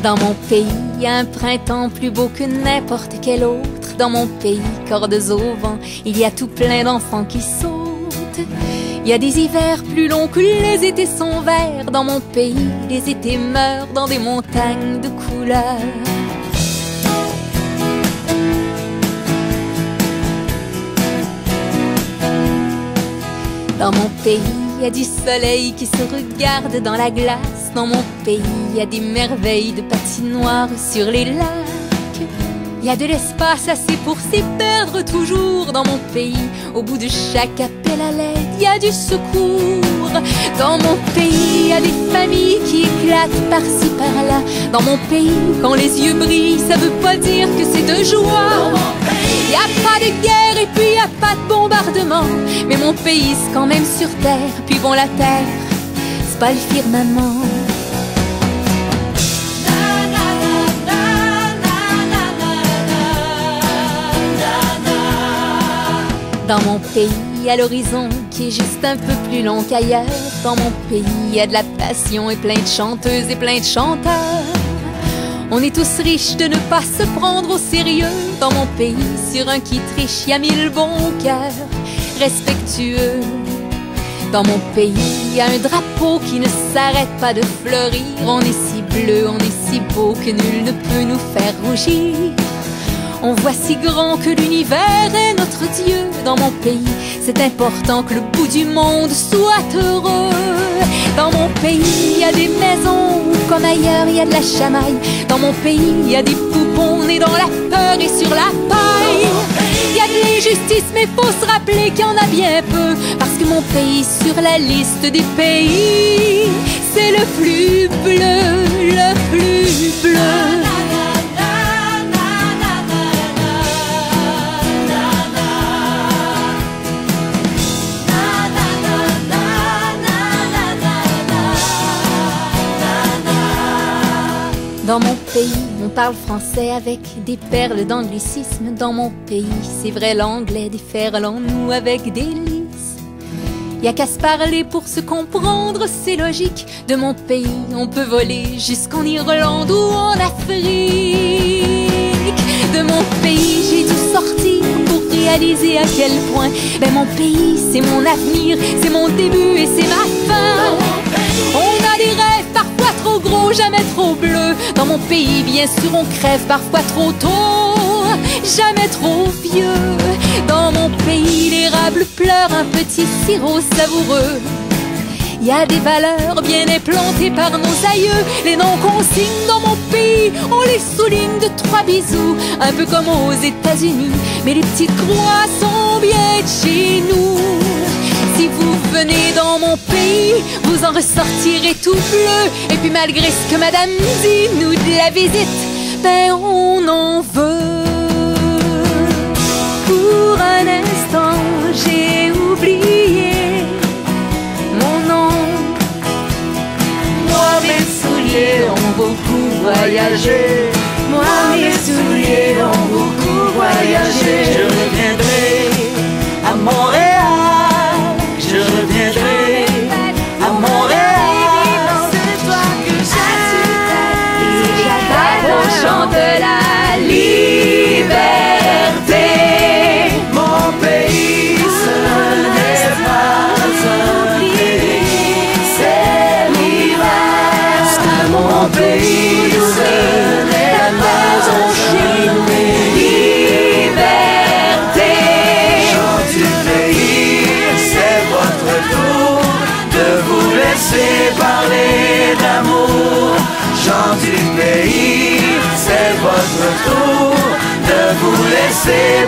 Dans mon pays, y a un printemps plus beau que n'importe quel autre. Dans mon pays, cordes au vent, il y a tout plein d'enfants qui sautent. Il y a des hivers plus longs que les étés sont verts. Dans mon pays, les étés meurent dans des montagnes de couleurs. Dans mon pays, il y a du soleil qui se regarde dans la glace. Dans mon pays, il y a des merveilles de patinoire sur les lacs. Il y a de l'espace assez pour s'y perdre toujours. Dans mon pays, au bout de chaque appel à l'aide, il y a du secours. Dans mon pays, il y a des familles qui éclatent par-ci par-là. Dans mon pays, quand les yeux brillent, ça veut pas dire que c'est de joie. Il n'y a pas de guerre et puis il n'y a pas de bombardement. Mais mon pays, c'est quand même sur terre. Puis bon, la terre, c'est pas le firmament. Dans mon pays, il y a l'horizon qui est juste un peu plus long qu'ailleurs. Dans mon pays, il y a de la passion et plein de chanteuses et plein de chanteurs. On est tous riches de ne pas se prendre au sérieux. Dans mon pays, sur un qui triche, il y a 1000 bons cœurs respectueux. Dans mon pays, il y a un drapeau qui ne s'arrête pas de fleurir. On est si bleu, on est si beau que nul ne peut nous faire rougir. On voit si grand que l'univers est notre Dieu. Dans mon pays, c'est important que le bout du monde soit heureux. Dans mon pays, il y a des maisons où, comme ailleurs, il y a de la chamaille. Dans mon pays, il y a des poupons nés dans la peur et sur la paille. Il y a de l'injustice, mais faut se rappeler qu'il y en a bien peu. Parce que mon pays, sur la liste des pays, c'est le plus bleu, le plus bleu. Dans mon pays, on parle français avec des perles d'anglicisme. Dans mon pays, c'est vrai, l'anglais déferle en nous avec délice. Y a qu'à se parler pour se comprendre, c'est logique. De mon pays, on peut voler jusqu'en Irlande ou en Afrique. De mon pays, j'ai dû sortir pour réaliser à quel point mon pays, c'est mon avenir, c'est mon début et c'est ma fin. On a des rêves parfois trop gros, jamais trop bleus. Dans mon pays, bien sûr, on crève parfois trop tôt, jamais trop vieux. Dans mon pays, l'érable pleure un petit sirop savoureux. Il y a des valeurs bien implantées par nos aïeux. Les noms qu'on signe dans mon pays, on les souligne de 3 bisous. Un peu comme aux États-Unis, mais les petites croix sont bien de chez nous. Si vous venez dans mon pays, vous en ressortirez tout bleu. Et puis malgré ce que madame dit, nous de la visite, on en veut. Pour un instant, j'ai oublié mon nom. Moi, mes souliers ont beaucoup voyagé. Moi, mes souliers ont beaucoup voyagé. Je reviendrai à Montréal. Je reviendrai à Montréal. C'est toi que j'appelle au chant de la liberté. Mon pays, ce n'est pas un pays, c'est l'hiver. Mon pays, ce n'est la maison chez nous. Liberté. Chant du pays, c'est votre tour de vous laisser parler d'amour. Chant du pays, c'est votre tour de vous laisser